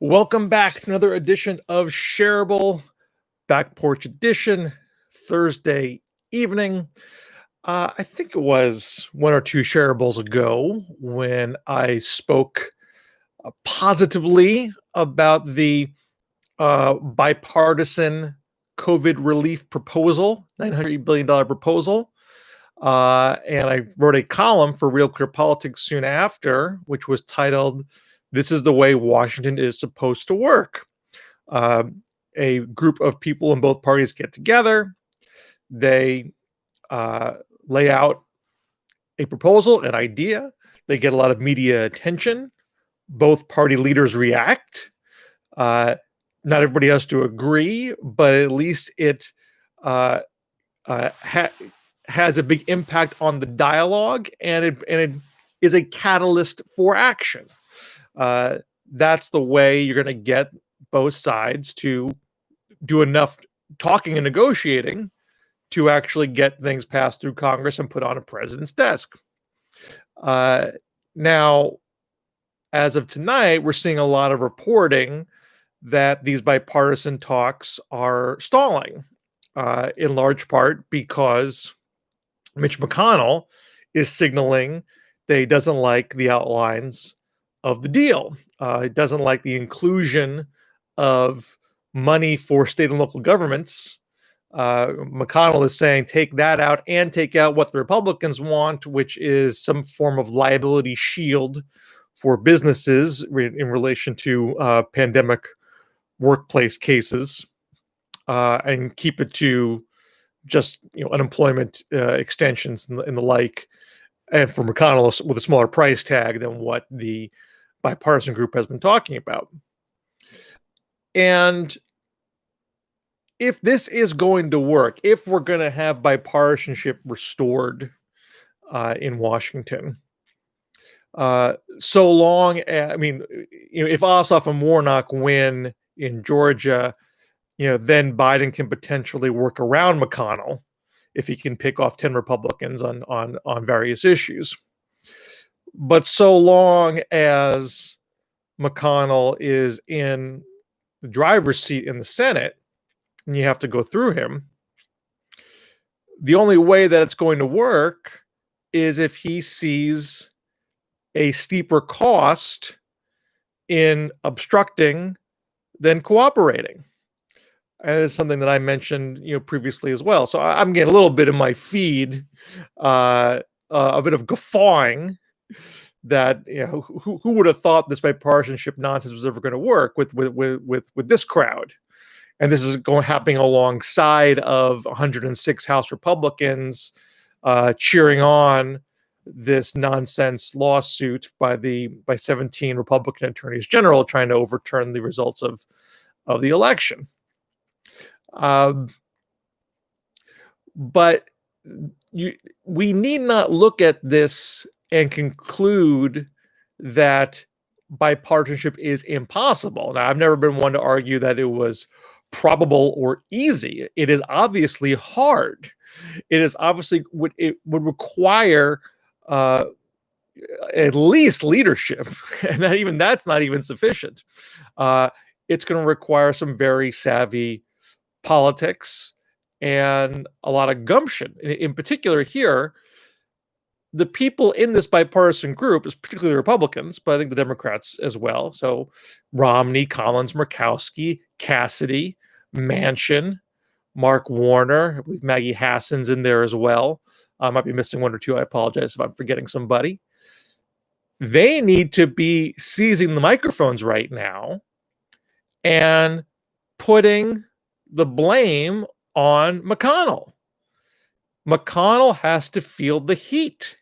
Welcome back to another edition of Scherable, Back Porch Edition, Thursday evening. I think it was one or two shareables ago when I spoke positively about the bipartisan COVID relief proposal, $900 billion proposal. And I wrote a column for Real Clear Politics soon after, which was titled, "This is the way Washington is supposed to work." Uh, a group of people in both parties get together. They lay out a proposal, an idea. They get a lot of media attention. Both party leaders react. Not everybody has to agree, but at least it has a big impact on the dialogue, and it is a catalyst for action. That's the way you're going to get both sides to do enough talking and negotiating to actually get things passed through Congress and put on a president's desk. Now, as of tonight, we're seeing a lot of reporting that these bipartisan talks are stalling, in large part because Mitch McConnell is signaling that he doesn't like the outlines of the deal. He doesn't like the inclusion of money for state and local governments. McConnell is saying take that out and take out what the Republicans want, which is some form of liability shield for businesses in relation to pandemic workplace cases, and keep it to just unemployment extensions and the like, and for McConnell with a smaller price tag than what the bipartisan group has been talking about. And if this is going to work, if we're going to have bipartisanship restored in Washington, so long as, if Ossoff and Warnock win in Georgia, then Biden can potentially work around McConnell if he can pick off 10 Republicans on various issues. But so long as McConnell is in the driver's seat in the Senate, and you have to go through him, the only way that it's going to work is if he sees a steeper cost in obstructing than cooperating. And it's something that I mentioned, previously as well. So I'm getting a little bit in my feed, a bit of guffawing that, who would have thought this bipartisanship nonsense was ever going to work with this crowd? And this is happening alongside of 106 House Republicans cheering on this nonsense lawsuit by 17 Republican attorneys general trying to overturn the results of the election. But we need not look at this and conclude that bipartisanship is impossible. Now, I've never been one to argue that it was probable or easy. It is obviously hard. It is obviously it would require at least leadership, and that's not even sufficient. It's going to require some very savvy politics and a lot of gumption. In particular here, the people in this bipartisan group, is particularly the Republicans, but I think the Democrats as well. So Romney, Collins, Murkowski, Cassidy, Manchin, Mark Warner, I believe Maggie Hassan's in there as well. I might be missing one or two. I apologize if I'm forgetting somebody. They need to be seizing the microphones right now and putting the blame on McConnell. McConnell has to feel the heat.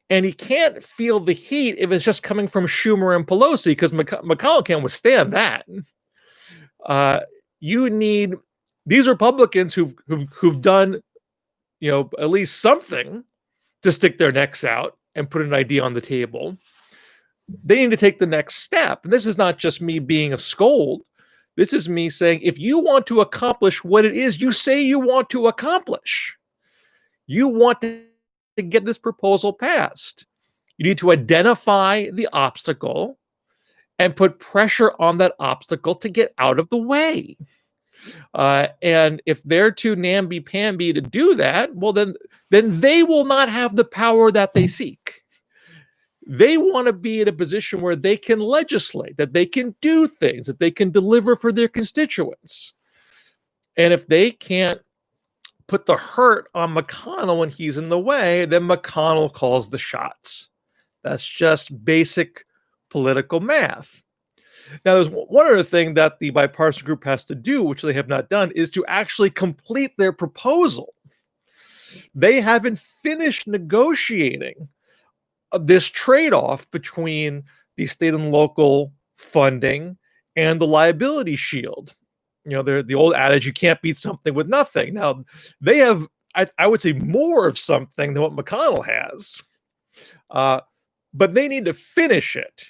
And he can't feel the heat if it's just coming from Schumer and Pelosi, because McConnell can't withstand that. You need these Republicans who've done, at least something to stick their necks out and put an idea on the table. They need to take the next step. And this is not just me being a scold. This is me saying, if you want to accomplish what it is you say you want to accomplish, you want to get this proposal passed, you need to identify the obstacle and put pressure on that obstacle to get out of the way. And if they're too namby-pamby to do that, well, then they will not have the power that they seek. They want to be in a position where they can legislate, that they can do things, that they can deliver for their constituents. And if they can't put the hurt on McConnell when he's in the way, then McConnell calls the shots. That's just basic political math. Now, there's one other thing that the bipartisan group has to do, which they have not done, is to actually complete their proposal. They haven't finished negotiating this trade-off between the state and local funding and the liability shield. The old adage, you can't beat something with nothing. Now, they have, I would say, more of something than what McConnell has. But they need to finish it.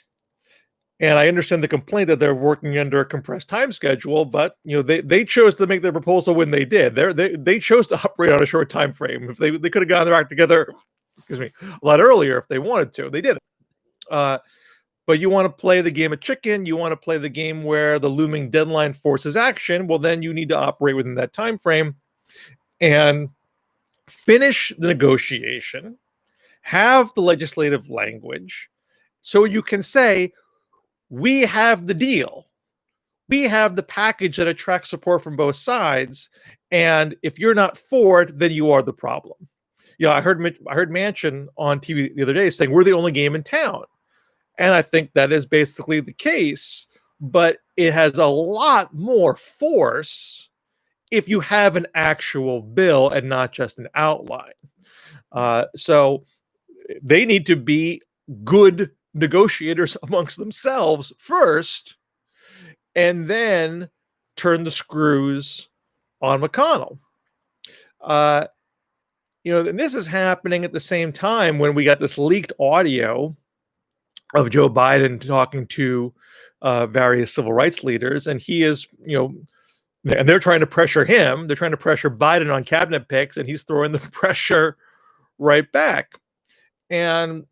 And I understand the complaint that they're working under a compressed time schedule, but they chose to make their proposal when they did. They chose to operate on a short time frame. If they could have gotten their act together, a lot earlier if they wanted to, they didn't. But you want to play the game of chicken, you want to play the game where the looming deadline forces action. Well, then you need to operate within that time frame and finish the negotiation, have the legislative language, so you can say, we have the deal. We have the package that attracts support from both sides. And if you're not for it, then you are the problem. I heard Manchin on TV the other day saying we're the only game in town. And I think that is basically the case, but it has a lot more force if you have an actual bill and not just an outline. So they need to be good negotiators amongst themselves first, and then turn the screws on McConnell. And this is happening at the same time when we got this leaked audio of Joe Biden talking to various civil rights leaders, and he is, and they're trying to pressure him. They're trying to pressure Biden on cabinet picks, and he's throwing the pressure right back. And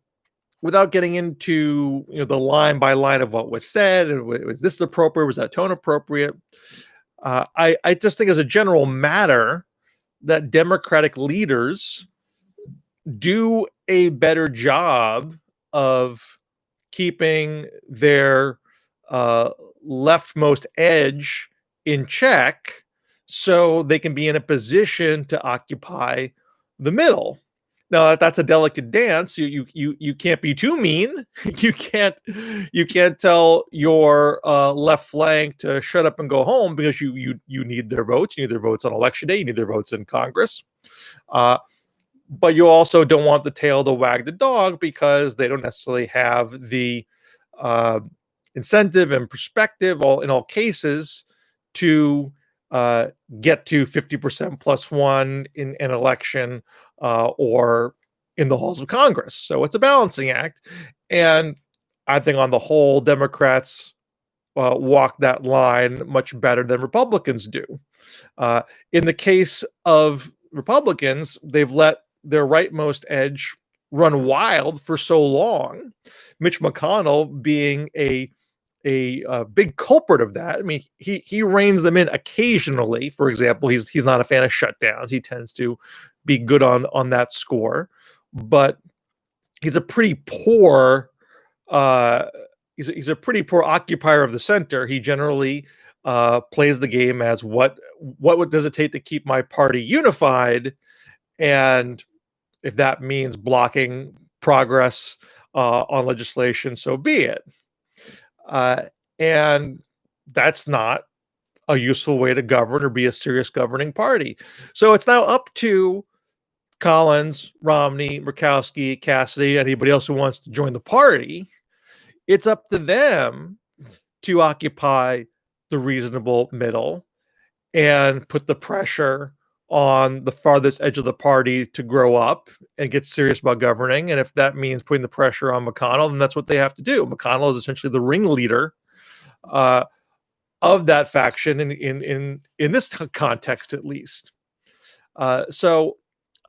without getting into the line by line of what was said, was this appropriate? Was that tone appropriate? I just think as a general matter that Democratic leaders do a better job of keeping their leftmost edge in check so they can be in a position to occupy the middle. Now, that's a delicate dance. You can't be too mean. You can't tell your left flank to shut up and go home, because you need their votes. You need their votes on election day. You need their votes in Congress. But you also don't want the tail to wag the dog, because they don't necessarily have the incentive and perspective in all cases to get to 50% plus one in an election or in the halls of Congress. So it's a balancing act. And I think on the whole, Democrats walk that line much better than Republicans do. In the case of Republicans, they've let their rightmost edge run wild for so long, Mitch McConnell being a big culprit of that. I mean, he reins them in occasionally. For example, he's not a fan of shutdowns. He tends to be good on that score, but he's a pretty poor he's a pretty poor occupier of the center. He generally plays the game as what does it take to keep my party unified, and if that means blocking progress on legislation, so be it. And that's not a useful way to govern or be a serious governing party. So it's now up to Collins, Romney, Murkowski, Cassidy, anybody else who wants to join the party. It's up to them to occupy the reasonable middle and put the pressure on the farthest edge of the party to grow up and get serious about governing. And if that means putting the pressure on McConnell, then that's what they have to do. McConnell is essentially the ringleader of that faction in this context, at least. So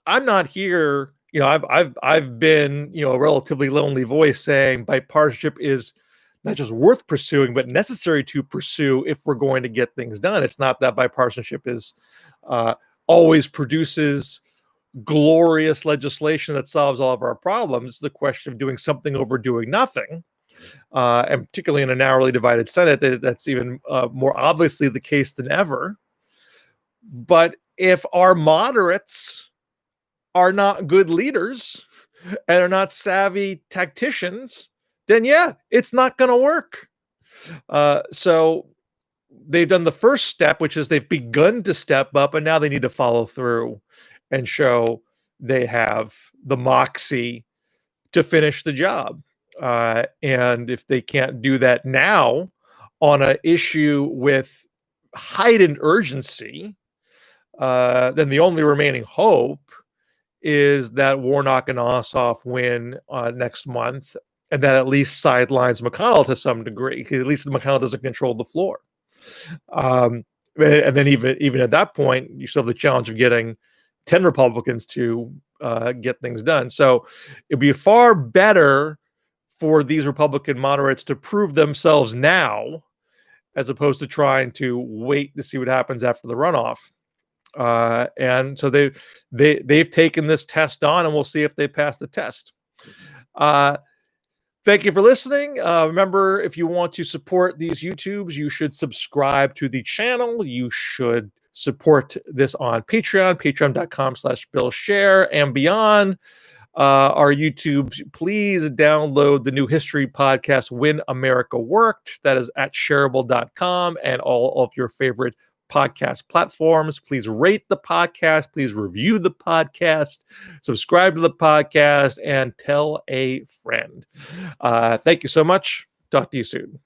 I'm not here. I've been a relatively lonely voice saying bipartisanship is not just worth pursuing, but necessary to pursue if we're going to get things done. It's not that bipartisanship is always produces glorious legislation that solves all of our problems. It's the question of doing something over doing nothing. And particularly in a narrowly divided Senate, that's even more obviously the case than ever. But if our moderates are not good leaders and are not savvy tacticians, then yeah, it's not going to work. So they've done the first step, which is they've begun to step up, and now they need to follow through and show they have the moxie to finish the job. And if they can't do that now on an issue with heightened urgency, then the only remaining hope is that Warnock and Ossoff win next month, and that at least sidelines McConnell to some degree. At least McConnell doesn't control the floor. And then even at that point, you still have the challenge of getting 10 Republicans to get things done. So it'd be far better for these Republican moderates to prove themselves now, as opposed to trying to wait to see what happens after the runoff. And so they've taken this test on, and we'll see if they pass the test. Thank you for listening. Remember, if you want to support these YouTubes, you should subscribe to the channel. You should support this on Patreon, patreon.com/BillShare and beyond. Our YouTubes, please download the new history podcast, When America Worked. That is at Scherable.com and all of your favorite podcast platforms. Please rate the podcast. Please review the podcast. Subscribe to the podcast and tell a friend. Thank you so much. Talk to you soon.